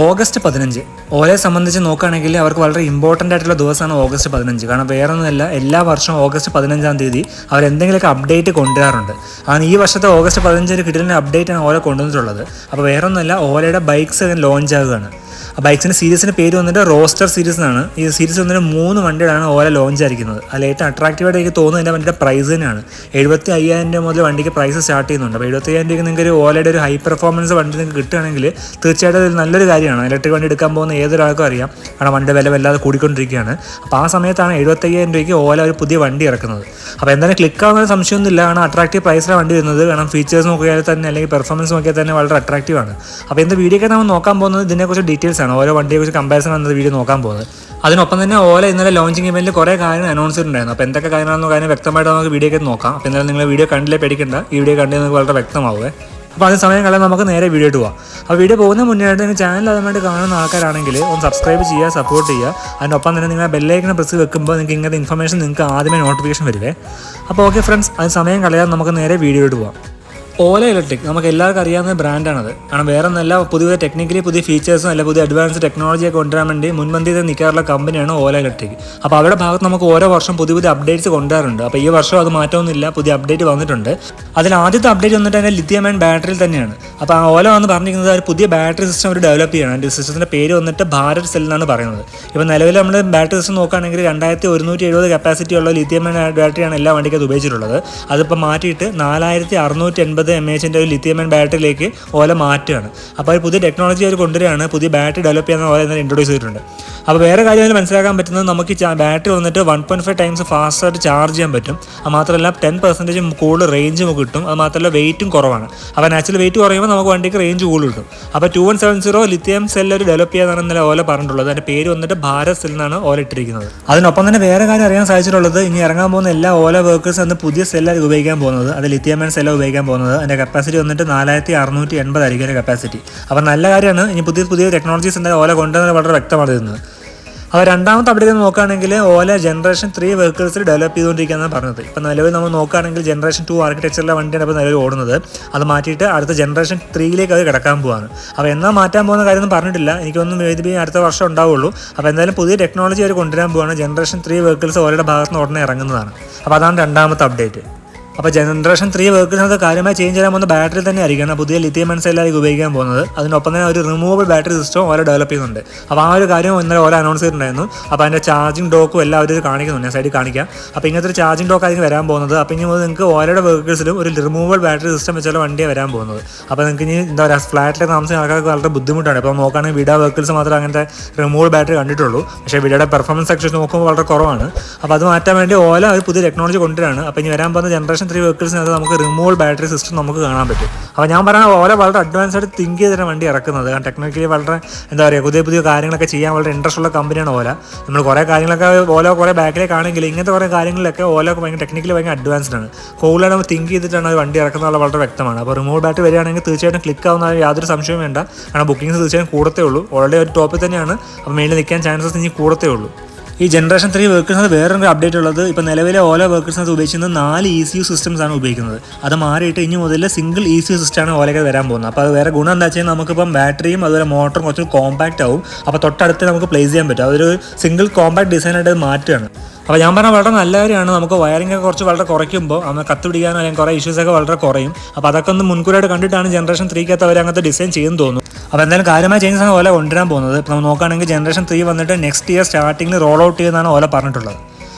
August 15 ഓലയെ സംബന്ധിച്ച് നോക്കുകയാണെങ്കിൽ അവർക്ക് വളരെ ഇമ്പോർട്ടൻ്റ് ആയിട്ടുള്ള ദിവസമാണ് ഓഗസ്റ്റ് 15. കാരണം വേറെ ഒന്നുമല്ല, എല്ലാ വർഷവും ഓഗസ്റ്റ് 15-ാം തീയതി അവർ എന്തെങ്കിലുമൊക്കെ അപ്ഡേറ്റ് കൊണ്ടുവരാറുണ്ട്. അങ്ങനെ ഈ വർഷത്തെ ഓഗസ്റ്റ് 15 കിട്ടുന്ന അപ്ഡേറ്റാണ് ഓല കൊണ്ടുവന്നിട്ടുള്ളത്. അപ്പോൾ വേറെ ഒന്നുമല്ല, ഓലയുടെ ബൈക്സ് ലോഞ്ച് ആകുകയാണ്. ആ ബൈക്സിൻ്റെ സീരീസിൻ്റെ പേര് വന്നിട്ട് റോസ്റ്റർ സീരീസ് എന്നാണ്. ഈ സീരീസ് വന്നിട്ട് 3 വണ്ടികളാണ് ഓല ലോഞ്ച് ആയിരിക്കുന്നത്. അതിൽ ഏറ്റവും അട്രാക്റ്റീവായിട്ട് എനിക്ക് തോന്നുന്നത് എൻ്റെ വണ്ടിയുടെ പ്രൈസ് തന്നെയാണ്. 75,000 രൂപ മുതൽ വണ്ടിക്ക് പ്രൈസ് സ്റ്റാർട്ട് ചെയ്യുന്നുണ്ട്. അപ്പോൾ 75,000 രൂപയ്ക്ക് നിങ്ങൾക്ക് ഒരു ഓലയുടെ ഒരു ഹൈ പെർഫോമൻസ് വണ്ടി നിങ്ങൾക്ക് കിട്ടുകയാണെങ്കിൽ തീർച്ചയായിട്ടും അത് നല്ലൊരു കാര്യമാണ്. ഇലക്ട്രിക് വണ്ടി എടുക്കാൻ പോകുന്ന ഏതൊരാൾക്കും അറിയാം, കാരണം വണ്ടിയുടെ വില വല്ലാതെ കൂടിക്കൊണ്ടിരിക്കുകയാണ്. അപ്പോൾ ആ സമയത്താണ് 75,000 രൂപയ്ക്ക് ഓല ഒരു പുതിയ വണ്ടി ഇറക്കുന്നത്. അപ്പോൾ എന്തായാലും ക്ലിക്കാവുന്ന സംശയമൊന്നുമില്ല, കാരണം അട്രാക്റ്റീവ് പ്രൈസിലാണ് വണ്ടി വരുന്നത്. കാരണം ഫീച്ചേഴ്സ് നോക്കിയാൽ തന്നെ അല്ലെങ്കിൽ പെർഫോമൻസ് നോക്കിയാൽ തന്നെ വളരെ അട്രാക്റ്റീവ് ആണ്. അപ്പോൾ എന്ത് വീഡിയോ ഒക്കെ നമ്മൾ നോക്കാൻ പോകുന്നത് ഇതിനെക്കുറിച്ച് ഡീറ്റെയിൽസ് ആണ്. ഓരോ വണ്ടിയെക്കുറിച്ച് കമ്പാരിസൺ ആണ് വീഡിയോ നോക്കാൻ പോകുന്നത്. അതിനൊപ്പം തന്നെ ഓല ഇന്നലെ ലോഞ്ചിങ് ഇവന്റിൽ കുറേ കാര്യങ്ങൾ അനൗൺസ് ചെയ്തിട്ടുണ്ടായിരുന്നു. അപ്പോൾ എന്തൊക്കെ കാര്യമാണെന്ന് കാര്യം വ്യക്തമായിട്ട് നമുക്ക് വീഡിയോ ഒക്കെ നോക്കാം. അപ്പോൾ എന്നാലും നിങ്ങൾ വീഡിയോ കണ്ടില്ലേ പേടിക്കേണ്ട, ഈ വീഡിയോ കണ്ടു നിങ്ങൾക്ക് വളരെ വ്യക്തമാവുക. അപ്പോൾ അതിന് സമയം കളയാൻ നമുക്ക് നേരെ വീഡിയോ ഇട്ട് പോകാം. അപ്പോൾ വീഡിയോ പോകുന്ന മുന്നേയായിട്ട് നിങ്ങൾ ചാനൽ അതുമായിട്ട് കാണുന്ന ആൾക്കാരാണെങ്കിൽ ഒന്ന് സബ്സ്ക്രൈബ് ചെയ്യുക, സപ്പോർട്ട് ചെയ്യുക. അതിനൊപ്പം തന്നെ നിങ്ങൾ ബെല്ലൈക്കനെ പ്രസ് വെക്കുമ്പോൾ നിങ്ങൾക്ക് ഇങ്ങനത്തെ ഇൻഫർമേഷൻ നിങ്ങൾക്ക് ആദ്യമേ നോട്ടിഫിക്കേഷൻ വരുവേ. അപ്പോൾ ഓക്കെ ഫ്രണ്ട്സ്, അതിന് സമയം കളയാൻ നമുക്ക് നേരെ വീഡിയോ ഇട്ട് പോകാം. ഓല ഇലക്ട്രിക് നമുക്ക് എല്ലാവർക്കും അറിയാവുന്ന ബ്രാൻഡാണത്. കാരണം വേറെ ഒന്നല്ല, പുതിയ ടെക്നിക്കലി പുതിയ ഫീച്ചേഴ്സും അല്ലെങ്കിൽ പുതിയ അഡ്വാൻസ് ടെക്നോളജിയൊക്കെ കൊണ്ടുവരാൻ വേണ്ടി മുൻപന്തിയിൽ നിൽക്കാറുള്ള കമ്പനിയാണ് ഓല ഇലക്ട്രിക്. അപ്പോൾ അവരുടെ ഭാഗത്ത് നമുക്ക് ഓരോ വർഷം പുതിയ അപ്ഡേറ്റ്സ് കൊണ്ടുവരാറുണ്ട്. അപ്പോൾ ഈ വർഷം അത് മാറ്റമൊന്നുമില്ല, പുതിയ അപ്ഡേറ്റ് വന്നിട്ടുണ്ട്. അതിൽ ആദ്യത്തെ അപ്ഡേറ്റ് വന്നിട്ട് അതിൻ്റെ ലിഥിയം അയൺ ബാറ്ററിയിൽ തന്നെയാണ്. അപ്പോൾ ആ ഓല വന്ന് പറഞ്ഞിരിക്കുന്നത് ഒരു പുതിയ ബാറ്ററി സിസ്റ്റം അവർ ഡെവലപ്പ് ചെയ്യണം. അതിൻ്റെ സിസ്റ്റത്തിൻ്റെ പേര് വന്നിട്ട് ഭാരത് സെൽ എന്നാണ് പറയുന്നത്. ഇപ്പോൾ നിലവിൽ നമ്മൾ ബാറ്ററി സിസ്റ്റം നോക്കുകയാണെങ്കിൽ 2170 കപ്പാസിറ്റി ഉള്ള ലിഥിയം അയൺ ബാറ്ററിയാണ് എല്ലാ വണ്ടിക്കും അത് ഉപയോഗിച്ചിട്ടുള്ളത്. അതിപ്പോൾ മാറ്റിയിട്ട് 4680 mAh ഒരു ലിഥിയം അയൺ ബാറ്ററിയിലേക്ക് ഓല മാറ്റുകയാണ്. അപ്പോൾ ഒരു പുതിയ ടെക്നോളജി അവർ കൊണ്ടുവരികയാണ്, പുതിയ ബാറ്ററി ഡെവലപ്പ് ചെയ്യുന്ന ഓല ഇന്നലെ ഇൻട്രൊഡ്യൂസ് ചെയ്തിട്ടുണ്ട്. അപ്പോൾ വേറെ കാര്യം അതിൽ മനസ്സിലാക്കാൻ പറ്റുന്നത്, നമുക്ക് ബാറ്ററി വന്നിട്ട് 1.5 ടൈംസ് ഫാസ്റ്റായിട്ട് ചാർജ് ചെയ്യാൻ പറ്റും. അത് മാത്രമല്ല 10% കൂടുതൽ റേഞ്ച് നമുക്ക് കിട്ടും. അത് മാത്രമല്ല വെയിറ്റും കുറവാണ്. അപ്പോൾ നാച്ചുറൽ വെയിറ്റ് കുറയുമ്പോൾ നമുക്ക് വണ്ടിക്ക് റേഞ്ച് കൂടുതൽ കിട്ടും. അപ്പോൾ 2170 ലിഥിയം സെൽ ഒരു ഡെവലപ്പ് ചെയ്യാനാണ് ഇന്നലെ ഓല പറഞ്ഞിട്ടുള്ളത്. അതിൻ്റെ പേര് വന്നിട്ട് ഭാരത് സെൽ എന്നാണ് ഓല ഇട്ടിരിക്കുന്നത്. അതിനൊപ്പം തന്നെ വേറെ കാര്യം അറിയാൻ സാധിച്ചിട്ടുള്ളത്, ഇനി ഇറങ്ങാൻ പോകുന്ന എല്ലാ ഓല വർക്കേഴ്സ് അന്ന് പുതിയ സെല്ലാണ് ഉപയോഗിക്കാൻ പോകുന്നത്. അത് ലിഥിയം അയൺ സെല്ലാണ് ഉപയോഗിക്കാൻ പോകുന്നത്. അതിൻ്റെ കപ്പാസിറ്റി വന്നിട്ട് 4680 ആയിരിക്കും അതിൻ്റെ കപ്പാസിറ്റി. അപ്പോൾ നല്ല കാര്യമാണ്. ഇനി പുതിയ ടെക്നോളജീസ് എന്തായാലും ഓല കൊണ്ടുവന്നത് വളരെ വ്യക്തമാണ് ഇരുന്നത്. അപ്പോൾ രണ്ടാമത്തെ അപ്ഡേറ്റ് നോക്കുകയാണെങ്കിൽ ഓല ജനറേഷൻ 3 വെഹിക്കിൾസിൽ ഡെവലപ്പ് ചെയ്തുകൊണ്ടിരിക്കുകയെന്നാണ് പറഞ്ഞത്. ഇപ്പോൾ നിലവിൽ നമ്മൾ നോക്കുകയാണെങ്കിൽ ജനറേഷൻ 2 ആർക്കിടെക്ചറിലെ വണ്ടിയാണ് ഇപ്പോൾ നിലവിൽ ഓടുന്നത്. അത് മാറ്റിയിട്ട് അടുത്ത ജനറേഷൻ 3യിലേക്ക് അത് കിടക്കാൻ പോവാണ്. അപ്പോൾ എന്നാൽ മാറ്റാൻ പോകുന്ന കാര്യമൊന്നും പറഞ്ഞിട്ടില്ല. എനിക്കൊന്നും മേബി അടുത്ത വർഷം ഉണ്ടാവുള്ളൂ. അപ്പോൾ എന്തായാലും പുതിയ ടെക്നോളജി അവർ കൊണ്ടുവരാൻ പോവുകയാണ്. ജനറേഷൻ 3 വെഹിക്കിൾസ് ഓലയുടെ ഭാഗത്ത് നിന്ന് ഉടനെ ഇറങ്ങുന്നതാണ്. അപ്പോൾ അതാണ് രണ്ടാമത്തെ അപ്ഡേറ്റ്. അപ്പോൾ ജനറേഷൻ 3 വെഹിക്കിൾസിനകത്ത് കാര്യമായി ചേഞ്ച് ചെയ്യാൻ പോകുന്ന ബാറ്ററി തന്നെ ആയിരിക്കണം പുതിയ ലിഥിയം അയൺ സെല്ലായിരിക്കും ഉപയോഗിക്കാൻ പോകുന്നത്. അതിനൊപ്പം തന്നെ ഒരു റിമൂവബിൾ ബാറ്ററി സിസ്റ്റം ഓല ഡെവലപ്പ് ചെയ്യുന്നുണ്ട്. അപ്പോൾ ആ ഒരു കാര്യം ഇന്നലെ ഓല അനൗൺസ് ചെയ്തിട്ടുണ്ടായിരുന്നു. അപ്പോൾ അതിൻ്റെ ചാർജിങ് ഡോക്കും എല്ലാവരും കാണിക്കുന്നുണ്ട്. ഞാൻ സൈഡിൽ കാണിക്കാം. അപ്പോൾ ഇങ്ങനത്തെ ഒരു ചാർജിങ് ഡോക്ക് ആയിരിക്കും വരാൻ പോകുന്നത്. അപ്പോൾ ഇനി നിങ്ങൾക്ക് ഓലയുടെ വെഹിക്കിൾസിലും ഒരു റിമൂവബിൾ ബാറ്ററി സിസ്റ്റം വെച്ചുള്ള വണ്ടിയാണ് വരാൻ പോകുന്നത്. അപ്പോൾ നിങ്ങൾക്ക് ഇനി എന്താ പറയുക, ഫ്ലാറ്റിലേക്ക് താമസിക്കുന്ന ആൾക്കാർക്ക് വളരെ ബുദ്ധിമുട്ടാണ്. ഇപ്പോൾ നോക്കുകയാണെങ്കിൽ വിഡ വെഹിക്കിൾസ് മാത്രമേ അങ്ങനത്തെ റിമൂവബിൾ ബാറ്ററി കണ്ടിട്ടുള്ളൂ. പക്ഷേ വിഡയുടെ പെർഫോമൻസ് സെക്ഷൻ നോക്കുമ്പോൾ വളരെ കുറവാണ്. അപ്പോൾ അത് മാറ്റാൻ വേണ്ടി ഓല ഒരു പുതിയ ടെക്നോളജി കൊണ്ടുവരാണ്. അപ്പോൾ ഇനി വരാൻ പോകുന്ന ജനറേഷൻ 3 വെഹിക്കിൾസിനകത്ത് നമുക്ക് റിമൂവൽ ബാറ്ററി സിസ്റ്റം നമുക്ക് കാണാൻ പറ്റും. അപ്പോൾ ഞാൻ പറഞ്ഞ ഓല വളരെ അഡ്വാൻസ് ആയിട്ട് തിങ്ക് ചെയ്തിട്ടാണ് വണ്ടി ഇറക്കുന്നത്. കാരണം ടെക്നിക്കലി വളരെ എന്താ പറയുക, പുതിയ കാര്യങ്ങളൊക്കെ ചെയ്യാൻ വളരെ ഇൻട്രസ്റ്റ് ഉള്ള കമ്പനിയാണ് ഓല. നമ്മൾ കുറേ കാര്യങ്ങളൊക്കെ ഓല കുറേ ബാക്കിലേക്കാണെങ്കിൽ ഇങ്ങനത്തെ കുറേ കാര്യങ്ങളിലൊക്കെ ഓല ഭയങ്കര ടെക്നിക്കലി ഭയങ്കര അഡ്വാൻസ്ഡ് ആണ്. കൂളാണ് നമ്മൾ തിങ്ക് ചെയ്തിട്ടാണ് വണ്ടി ഇറക്കുന്നത് വളരെ വ്യക്തമാണ്. അപ്പോൾ റിമൂവൽ ബാറ്ററി വരികയാണെങ്കിൽ തീർച്ചയായിട്ടും ക്ലിക്ക് ആവുന്ന യാതൊരു സംശയവും വേണ്ട. കാരണം ബുക്കിംഗ്സ് തീർച്ചയായും കൂടത്തേ ഉള്ളൂ. ഓൾറെഡി ഒരു ടോപ്പിൽ തന്നെയാണ്. അപ്പോൾ മെയിനിൽ നിൽക്കാൻ ചാൻസസ് ഇനി കൂടത്തേ ഉള്ളൂ. ഈ ജനറേഷൻ 3 വെഹിക്കിൾസിനകത്ത് വേറൊരു അപ്ഡേറ്റ് ഉള്ളത്, ഇപ്പോൾ നിലവിലെ ഓല വെഹിക്കിൾസിനകത്ത് ഉപയോഗിക്കുന്നത് 4 ECU സിസ്റ്റംസ് ആണ് ഉപയോഗിക്കുന്നത്. അത് മാറിയിട്ട് ഇനി മുതൽ സിംഗിൾ ECU സിസ്റ്റമാണ് ഓലയ്ക്ക് വരാൻ പോകുന്നത്. അപ്പോൾ അത് വേറെ ഗുണം എന്താ വെച്ചാൽ നമുക്കിപ്പം ബാറ്ററിയും അതുപോലെ മോട്ടറും കുറച്ച് കോമ്പാക്റ്റ് ആവും. അപ്പോൾ തൊട്ടടുത്ത് നമുക്ക് പ്ലേസ് ചെയ്യാൻ പറ്റും. അതൊരു സിംഗിൾ കോമ്പാക്ട് ഡിസൈനായിട്ട് മാറ്റുകയാണ്. അപ്പോൾ ഞാൻ പറഞ്ഞാൽ വളരെ നല്ല കാര്യമാണ്. നമുക്ക് വയറിംഗ് ഒക്കെ കുറച്ച് വളരെ കുറയ്ക്കുമ്പോൾ നമ്മൾ കത്ത് പിടിക്കാനോ അല്ലെങ്കിൽ കുറേ ഇഷ്യൂസൊക്കെ വളരെ കുറയും. അപ്പോൾ അതൊക്കെ ഒന്ന് മുൻകൂറായിട്ട് കണ്ടിട്ടാണ് ജനറേഷൻ 3ക്കകത്ത് അവർ അങ്ങനത്തെ ഡിസൈൻ ചെയ്യുമെന്ന് തോന്നുന്നു. അപ്പോൾ എന്തായാലും കാര്യമായ ചേഞ്ചസ് ആണ് ഓല കൊണ്ടുവരാൻ പോകുന്നത്. ഇപ്പോൾ നമ്മൾ നോക്കുകയാണെങ്കിൽ ജനറേഷൻ 3 വന്നിട്ട് നെക്സ്റ്റ് ഇയർ സ്റ്റാർട്ടിങ്ങിൽ റോൾ ഔട്ട് ചെയ്യുന്നതാണ് ഓല പറഞ്ഞിട്ടുള്ളത്.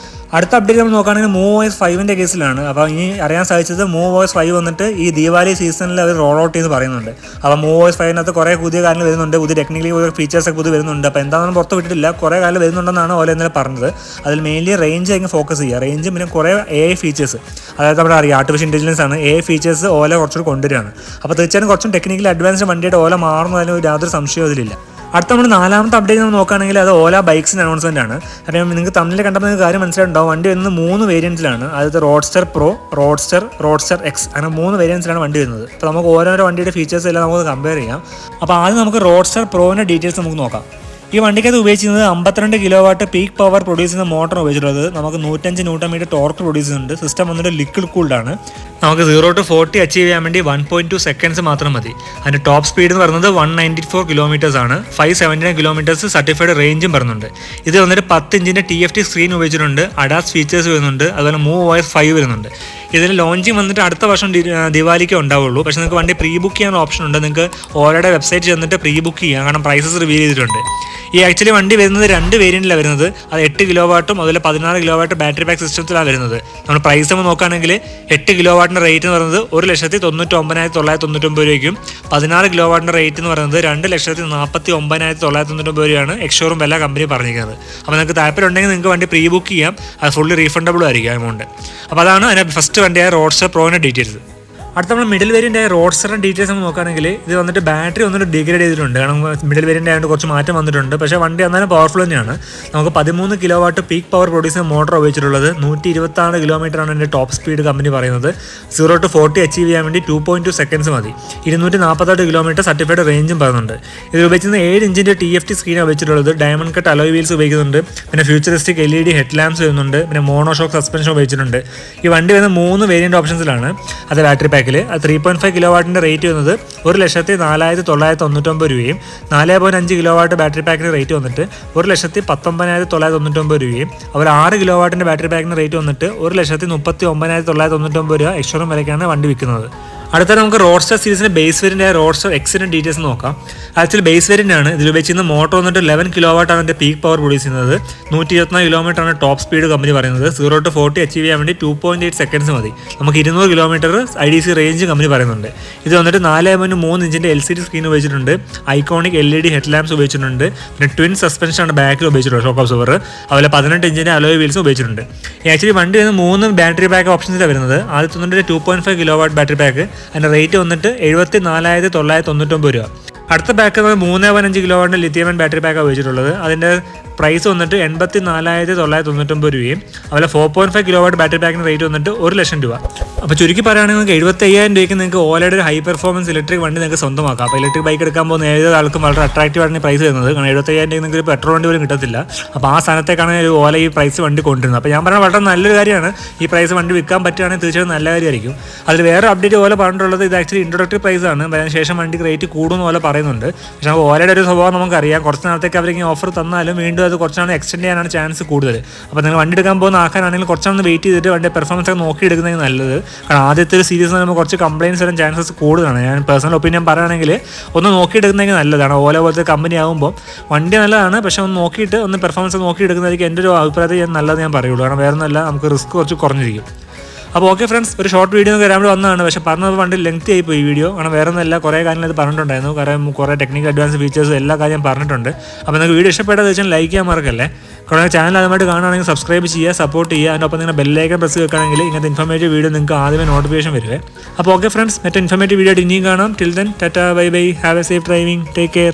അടുത്ത അപ്ഡേറ്റ് നമ്മൾ നോക്കുകയാണെങ്കിൽ MOOOS 5ൻ്റെ കേസിലാണ്. അപ്പോൾ ഇനി അറിയാൻ സാധിച്ചത് MOOOS 5 വന്നിട്ട് ഈ ദീപാവലി സീസണിൽ അവർ റോൾ ഔട്ട് ചെയ്ത് പറയുന്നുണ്ട്. അപ്പോൾ MOOOS 5-നകത്ത് കുറേ പുതിയ കാര്യങ്ങൾ വരുന്നുണ്ട്, പുതിയ ടെക്നിക്കലി പുതിയ ഫീച്ചേഴ്സൊക്കെ പുതിയ വരുന്നുണ്ട്. അപ്പോൾ എന്താണെന്ന് പുറത്ത് വിട്ടിട്ടില്ല, കുറേ കാലം വരുന്നുണ്ടെന്നാണ് ഓല ഇന്നലെ പറഞ്ഞത്. അതിൽ മെയിൻലി റേഞ്ച് ആയിരിക്കും ഫോക്കസ് ചെയ്യുക. റേഞ്ചും പിന്നെ കുറേ AI ഫീച്ചേഴ്സ്, അതായത് നമ്മുടെ അറിയാം ആർട്ടിഫിഷ്യൽ ഇൻ്റലിജൻസ് ആണ്, AI ഫീച്ചേഴ്സ് ഓല കുറച്ചുകൂടി കൊണ്ടുവരികയാണ്. അപ്പോൾ തീർച്ചയായും കുറച്ചും ടെക്നിക്കലി അഡ്വാൻസ്ഡ് വണ്ടിയുടെ ഓല മാറുന്നതിന് യാതൊരു സംശയവും അതിലില്ല. അടുത്ത നമ്മൾ നാലാമത്തെ അപ്ഡേറ്റ് നമ്മൾ നോക്കുകയാണെങ്കിൽ അത് ഓല ബൈക്സിൻ്റെ അനൗൺസ്മെൻ്റ് ആണ്. അപ്പം നിങ്ങൾക്ക് തമ്മിൽ കണ്ടപ്പോൾ നിങ്ങൾക്ക് കാര്യം മനസ്സിലായിട്ടുണ്ടാവും. വണ്ടി വരുന്നത് 3 വേരിയൻസിലാണ്. അതായത് റോഡ്സ്റ്റർ പ്രോ, റോഡ്സ്റ്റർ എക്സ്, അങ്ങനെ 3 വേരിയൻസിലാണ് വണ്ടി വരുന്നത്. അപ്പോൾ നമുക്ക് ഓരോരോ വണ്ടിയുടെ ഫീച്ചേഴ്സ് എല്ലാം നമുക്ക് കമ്പയർ ചെയ്യാം. അപ്പോൾ ആദ്യം നമുക്ക് റോഡ്സ്റ്റർ പ്രോൻ്റെ ഡീറ്റെയിൽസ് നമുക്ക് നോക്കാം. ഈ വണ്ടിക്കകത്ത് ഉപയോഗിച്ചിരുന്നത് 52 kilo watt peak power produce ചെയ്യുന്ന മോട്ടർ ഉപയോഗിച്ചിട്ടുള്ളത്. നമുക്ക് 105 ന്യൂട്ടൺ മീറ്റർ ടോർക്ക് പ്രൊഡ്യൂസ് ചെയ്യുന്നുണ്ട്. സിസ്റ്റം വന്നിട്ട് ലിക്വിഡ് കൂൾഡ് ആണ്. നമുക്ക് 0 to 40 അച്ചീവ് ചെയ്യാൻ വേണ്ടി 1.2 സെക്കൻഡ്സ് മാത്രം മതി. അതിൻ്റെ ടോപ്പ് സ്പീഡ് എന്ന് പറയുന്നത് 194 കിലോമീറ്റേഴ്സ് ആണ്. 579 കിലോമീറ്റേഴ്സ് സർട്ടിഫൈഡ് റേഞ്ചും പറയുന്നുണ്ട്. ഇത് വന്നിട്ട് 10 ഇഞ്ചിൻ്റെ TFT സ്ക്രീൻ ഉപയോഗിച്ചിട്ടുണ്ട്. അഡാസ് ഫീച്ചേഴ്സ് വരുന്നുണ്ട്. അതുപോലെ മൂവ് OS 5 വരുന്നുണ്ട്. ഇതിന് ലോഞ്ചിങ് വന്നിട്ട് അടുത്ത വർഷം ദിവാലിക്ക് ഉണ്ടാവുള്ളൂ. പക്ഷേ നിങ്ങൾക്ക് വണ്ടി പ്രീ ബുക്ക് ചെയ്യാൻ ഓപ്ഷൻ ഉണ്ട്. നിങ്ങൾക്ക് ഓലയുടെ വെബ്സൈറ്റ് ചെന്നിട്ട് പ്രീ ബുക്ക് ചെയ്യാം. കാരണം പ്രൈസസ് റിവീൽ ചെയ്തിട്ടുണ്ട്. ഈ ആക്ച്വലി വണ്ടി വരുന്നത് 2 വേരിയൻറ്റിലാണ് വരുന്നത്. അത് 8 കിലോ വാട്ടും അതുപോലെ 16 കിലോ വാട്ട് ബാറ്ററി പാക്ക് സിസ്റ്റത്തിലാണ് വരുന്നത്. നമ്മൾ പ്രൈസ് നമ്മൾ നോക്കുകയാണെങ്കിൽ 8 കിലോ വാട്ടിൻ്റെ റേറ്റ് എന്ന് പറയുന്നത് 1,99,999 രൂപയ്ക്കും 16 കിലോ വാട്ടിൻ്റെ റേറ്റ് എന്ന് പറയുന്നത് 2,49,999 രൂപയാണ് എക്സ്ഷോറും വില കമ്പനി പറഞ്ഞിരിക്കുന്നത്. അപ്പോൾ നിങ്ങൾക്ക് താല്പര്യം ഉണ്ടെങ്കിൽ നിങ്ങൾക്ക് വണ്ടി പ്രീ ബുക്ക് ചെയ്യാം. അത് ഫുള്ളി റീഫണ്ടബിളും ആയിരിക്കും എമൗണ്ട്. അപ്പോൾ അതാണ് അതിൻ്റെ ഫസ്റ്റ് വണ്ടിയായ റോഡ്സ്റ്റർ പ്രോയുടെ ഡീറ്റെയിൽസ്. അടുത്ത നമ്മൾ മിഡിൽ വേരിയൻ്റ് ആയ റോഡ്സ്റ്ററിൻ്റെ ഡീറ്റെയിൽസ് നമ്മൾ നോക്കുകയാണെങ്കിൽ ഇത് വന്നിട്ട് ബാറ്ററി വന്നിട്ട് ഡിഗ്രേഡ് ചെയ്തിട്ടുണ്ട്. കാരണം മിഡിൽ വേരിയൻ്റ് ആയതുകൊണ്ട് കുറച്ച് മാറ്റം വന്നിട്ടുണ്ട്. പക്ഷേ വണ്ടി എന്നാലും പവർഫുൾ തന്നെയാണ്. നമുക്ക് 13 kilo watt peak power produce ചെയ്യുന്ന മോട്ടർ ഉപയോഗിച്ചിട്ടുള്ളത്. 126 കിലോമീറ്ററാണ് എൻ്റെ ടോപ്പ് സ്പീഡ് കമ്പനി പറയുന്നത്. 0 to 40 അച്ചീവ് ചെയ്യാൻ വേണ്ടി 2.2 സെക്കൻഡ്സ് മതി. 248 കിലോമീറ്റർ സർട്ടിഫൈഡ് റേഞ്ചും പറയുന്നുണ്ട്. ഇത് ഉപയോഗിക്കുന്ന 7 ഇഞ്ചിൻ്റെ TFT സ്ക്രീൻ ഉപയോഗിച്ചിട്ടുള്ളത്. ഡയമണ്ട് കട്ട് അലോയ് വീൽസ് ഉപയോഗിക്കുന്നുണ്ട്. പിന്നെ ഫ്യൂച്ചറിസ്റ്റിക് LED ഹെഡ് ലാംപ്സ് വരുന്നുണ്ട്. പിന്നെ മോണോഷോക്ക് സസ്പെൻഷൻ ഉപയോഗിച്ചിട്ടുണ്ട്. ഈ വണ്ടി വരുന്ന 3 വേരിയൻ്റ് ഓപ്ഷൻസിലാണ്. അത് ബാറ്ററി പാക്ക് 3.5 കിലോ വാട്ടിൻ്റെ റേറ്റ് വന്നത് 1,04,999 രൂപയും 4.5 കിലോ വാട്ട് ബാറ്ററി പാക്കിൻ്റെ റേറ്റ് വന്നിട്ട് 1,19,999 രൂപയും. അതുപോലെ 6 കിലോ വാട്ടിൻ്റെ ബാറ്ററി പാക്കിൻ്റെ റേറ്റ് വന്നിട്ട് 1,39,999 രൂപ എക്സ്ട്രോറും വിലയ്ക്കാണ് വണ്ടി വിൽക്കുന്നത്. അടുത്ത നമുക്ക് റോഡ്സ്റ്റർ സീരീസിൻ്റെ ബേസ് വേരിയൻ്റ് ആയ റോഡ്സ്റ്റർ എക്സിൻ്റെ ഡീറ്റെയിൽസ് നോക്കാം. ആക്ച്വലി ബേസ് വേരിയൻ്റ് ആണ്. ഇതിൽ ഉപയോഗിക്കുന്ന മോട്ടർ വന്നിട്ട് 11 കിലോ വാട്ടാണ് അതിൻ്റെ പീക്ക് പവർ പ്രൊഡ്യൂസ് ചെയ്യുന്നത്. 124 കിലോമീറ്റർ ആണ് ടോപ്പ് സ്പീഡ് കമ്പനി പറയുന്നത്. 0 to 40 അച്ചീവ് ചെയ്യാൻ വേണ്ടി 2.8 സെക്കൻഡ്സ് മതി. നമുക്ക് 200 കിലോമീറ്റർ IDC റേഞ്ച് കമ്പനി പറയുന്നുണ്ട്. ഇത് വന്നിട്ട് 4.3 ഇഞ്ചിൻ്റെ LCD സ്ക്രീൻ ഉപയോഗിച്ചിട്ടുണ്ട്. ഐക്കോണിക് LED ഹെഡ് ലാംപ്സ് ഉപയോഗിച്ചിട്ടുണ്ട്. പിന്നെ ട്വിൻ സസ്പെൻഷനാണ് ബാക്കിൽ ഉപയോഗിച്ചിട്ടുള്ളത്, ഷോക്ക് അബ്സോർവർ. അതുപോലെ 18 ഇഞ്ചിൻ്റെ അലോയ് വീൽസും ഉപയോഗിച്ചിട്ടുണ്ട്. ആക്ച്വലി വണ്ടി വരുന്ന 3 ബാറ്ററി പാക്ക് ഓപ്ഷൻസിലാണ് വരുന്നത്. ആദ്യത്തെ വന്നിട്ട് 2.5 കിലോ വാട്ട് ബാറ്ററി പാക്ക്. അതിൻ്റെ റേറ്റ് വന്നിട്ട് 74,999 രൂപ. അടുത്ത പാക്ക് 3.5 കിലോ വാട്ടിൻ്റെ ലിഥിയം ബാറ്ററി പാക്കാണ് ഉപയോഗിച്ചിട്ടുള്ളത്. അതിൻ്റെ പ്രൈസ് വന്നിട്ട് 84,999 രൂപയും. അതുപോലെ 4.5 കിലോ വാട്ട് ബാറ്ററി പാക്കിൻ്റെ റേറ്റ് വന്നിട്ട് 1,00,000 രൂപ. അപ്പോൾ ചുരുക്കി പറയുകയാണെങ്കിൽ നിങ്ങൾക്ക് 75,000 രൂപയ്ക്ക് നിങ്ങൾക്ക് ഓലയുടെ ഒരു ഹൈ പെർഫോമൻസ് ഇലക്ട്രിക് വണ്ടി നിങ്ങൾക്ക് സ്വന്തമാക്കാം. അപ്പോൾ ഇലക്ട്രിക് ബൈക്ക് എടുക്കാൻ പോകുന്ന ഏതൊരു ആൾക്കും വളരെ അട്രാക്റ്റീവ് ആണ് പ്രൈസ് വരുന്നത്. കാരണം 75,000 രൂപയ്ക്ക് നിങ്ങൾക്ക് ഒരു പെട്രോൾ വണ്ടി പോലും കിട്ടത്തില്ല. അപ്പോൾ ആ സ്ഥാനത്തേക്കാണ് ഒരു ഓല ഈ പ്രൈസ് വണ്ടി കൊണ്ടുവരുന്നത്. അപ്പോൾ ഞാൻ പറഞ്ഞാൽ വളരെ നല്ലൊരു കാര്യമാണ്. ഈ പ്രൈസ് വണ്ടി വിൽക്കാൻ പറ്റുകയാണെങ്കിൽ തീർച്ചയായും നല്ല കാര്യമായിരിക്കും. അതിൽ വേറെ അപ്ഡേറ്റ് ഓല പറഞ്ഞിട്ടുള്ളത് ഇത് ആക്ച്വലി ഇൻട്രോഡക്ടറി പ്രൈസ് ആണ്. അതിനുശേഷം വണ്ടിക്ക് റേറ്റ് കൂടുന്ന പോലെ പറയുന്നുണ്ട്. പക്ഷേ ഓലയുടെ ഒരു സ്വഭാവം നമുക്കറിയാം. കുറച്ച് നാളത്തേക്ക് അവർക്ക് ഓഫർ തന്നാലും വീണ്ടും അത് കുറച്ചാണ് എക്സ്റ്റെൻഡ് ചെയ്യാനാണ് ചാൻസ് കൂടുതൽ. അപ്പോൾ നിങ്ങൾ വണ്ടി എടുക്കാൻ പോകുന്ന ആക്കാനാണെങ്കിൽ കുറച്ചാണ് വെയിറ്റ് ചെയ്തിട്ട് വണ്ടി പെർഫോമൻസ് ഒക്കെ നോക്കി എടുക്കുന്നത് നല്ലത്. കാരണം ആദ്യത്തെ ഒരു സീരീസ് നമ്മൾ കുറച്ച് കംപ്ലയിൻസ് വരാൻ ചാൻസസ് കൂടുതലാണ്. ഞാൻ പേഴ്സണൽ ഒപ്പീനിയൻ പറയുകയാണെങ്കിൽ ഒന്ന് നോക്കിയെടുക്കുന്നതെങ്കിൽ നല്ലതാണ്. ഓല പോലത്തെ കമ്പനി ആകുമ്പോൾ വണ്ടി നല്ലതാണ്. പക്ഷേ ഒന്ന് നോക്കിയിട്ട് ഒന്ന് പെർഫോമൻസ് നോക്കിയെടുക്കുന്നതായിരിക്കും എൻ്റെ ഒരു അഭിപ്രായത്തിൽ ഞാൻ നല്ലത് ഞാൻ പറയുള്ളൂ. കാരണം വേറെ ഒന്നല്ല, നമുക്ക് റിസ്ക് കുറച്ച് കുറഞ്ഞിരിക്കും. അപ്പോൾ ഓക്കെ ഫ്രണ്ട്സ്, ഒരു ഷോർട്ട് വീഡിയോ വരാൻ വേണ്ടി വന്നതാണ്. പക്ഷേ പറഞ്ഞത് വണ്ടി ലെങ്തി ആയിപ്പോയി ഈ വീഡിയോ. കാരണം വേറെ ഒന്നല്ല, കുറേ കാര്യങ്ങൾ ഇത് പറഞ്ഞിട്ടുണ്ടായിരുന്നു. കുറേ ടെക്നിക്കൽ അഡ്വാൻസ് ഫീച്ചേഴ്സ് എല്ലാ കാര്യം പറഞ്ഞിട്ടുണ്ട്. അപ്പോൾ നിങ്ങൾക്ക് വീഡിയോ ഇഷ്ടപ്പെട്ടാൽ വെച്ചാൽ ലൈക്ക് ചെയ്യാൻ മറക്കല്ലേ. കാരണം ചാനൽ അതുമായിട്ട് കാണുകയാണെങ്കിൽ സബ്സ്ക്രൈബ് ചെയ്യുക, സപ്പോർട്ട് ചെയ്യുക. അതിനൊപ്പം നിങ്ങൾ ബെല്ലൈക്കൺ പ്രസ് വെക്കുകയാണെങ്കിൽ ഇങ്ങനത്തെ ഇൻഫോർമേറ്റീവ് വീഡിയോ നിങ്ങൾക്ക് ആദ്യമേ നോട്ടിഫിക്കേഷൻ വരുവേ. അപ്പോൾ ഓക്കെ ഫ്രണ്ട്സ്, മറ്റേ ഇൻഫോർമേറ്റീവ് വീഡിയോ ആയിട്ട് ഇനിയും കാണാം. Till then Tata, bye bye, have A safe driving, take care.